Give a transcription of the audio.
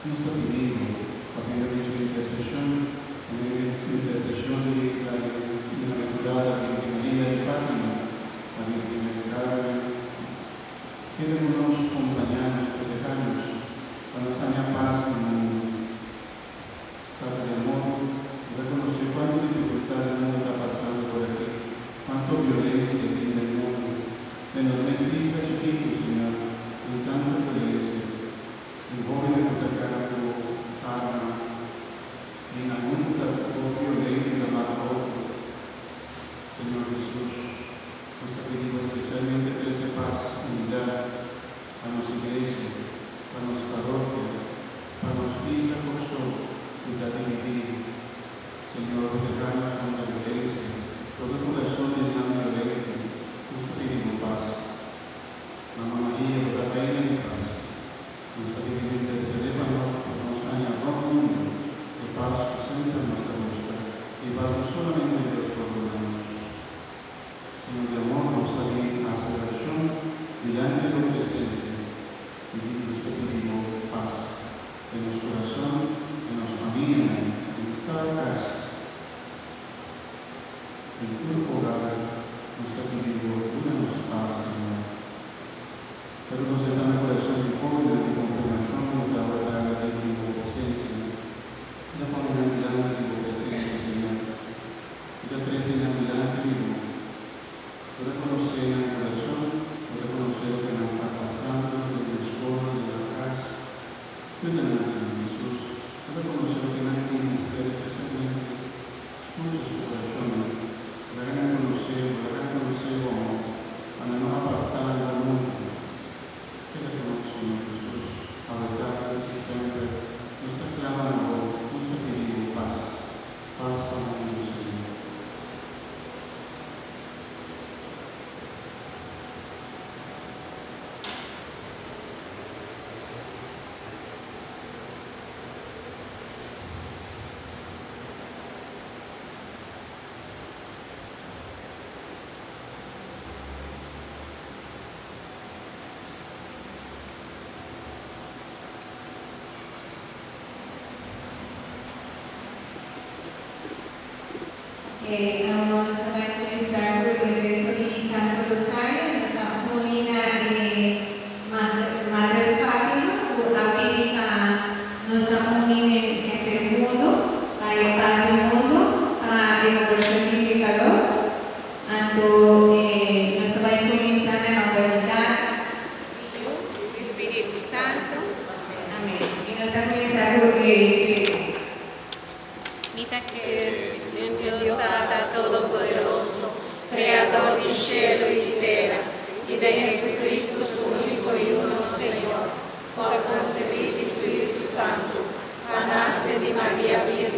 Nos pedimos, facendo di sua intercessione, intercessione della bienaventurata Virgine Maria di Fatima, la Virgine del Carmen, queremos acompañarnos, protegernos, cuando tenga paz en el mundo. Trata de amor, reconocer cuánta dificultad el mundo está pasando por aquí, cuánta violencia tiene el mundo, de los necesita chiquitos, Señor, en tanta violencia. El joven de Cutacaraco, arma, en la multa, propio ley de la otro. Señor Jesús, nos pedimos especialmente que ese paz, unidad, a nuestra iglesia, a nuestra parroquia, a nuestra isla por sol, que está dividida. Señor, protegernos contra la violencia, todo el corazón de la violencia, nos pedimos paz. Mamá María, la reina de paz, nos pedimos interceder para nos añadir al mundo, de paz presenta nuestra voluntad, y paz solamente Dios por nosotros. Señor de amor, nos abrir a aceleración delante de tu presencia, y nos pedimos paz en nuestro corazón, en nuestra familia, en cada casa, en tu hogar, nos pedimos una paz, Señor. Pero nos da el corazón de joven de confirmación, de ahora de tu presencia, la familia delante de tu presencia, Señor. Y la presencia delante de tu reconocer en el corazón, reconocer lo que nos está pasando, de la escuela, de la casa, de la nación de Jesús, reconocer lo que nadie tiene que hacer, especialmente muchos corazones, la hagan conocer, a no apartar del mundo. Queda con nosotros, Jesús, a verdad y siempre, nos está clamando, nos ha pedido paz, paz para el mundo, Señor. Vamos a comenzar con el rezo de Santo Rosario. Nuestra comunidad Madre de Fátima, a nuestra comunidad en el mundo, la paz del mundo, el corazón unificador. Nos va a comenzar en la voluntad del Espíritu Santo. Amén. Y nos va a comenzar con Dios Tata Todopoderoso, Creador del cielo y de tierra, y de Jesucristo, su único y uno Señor, por concebir Espíritu Santo, a nace de María Virgen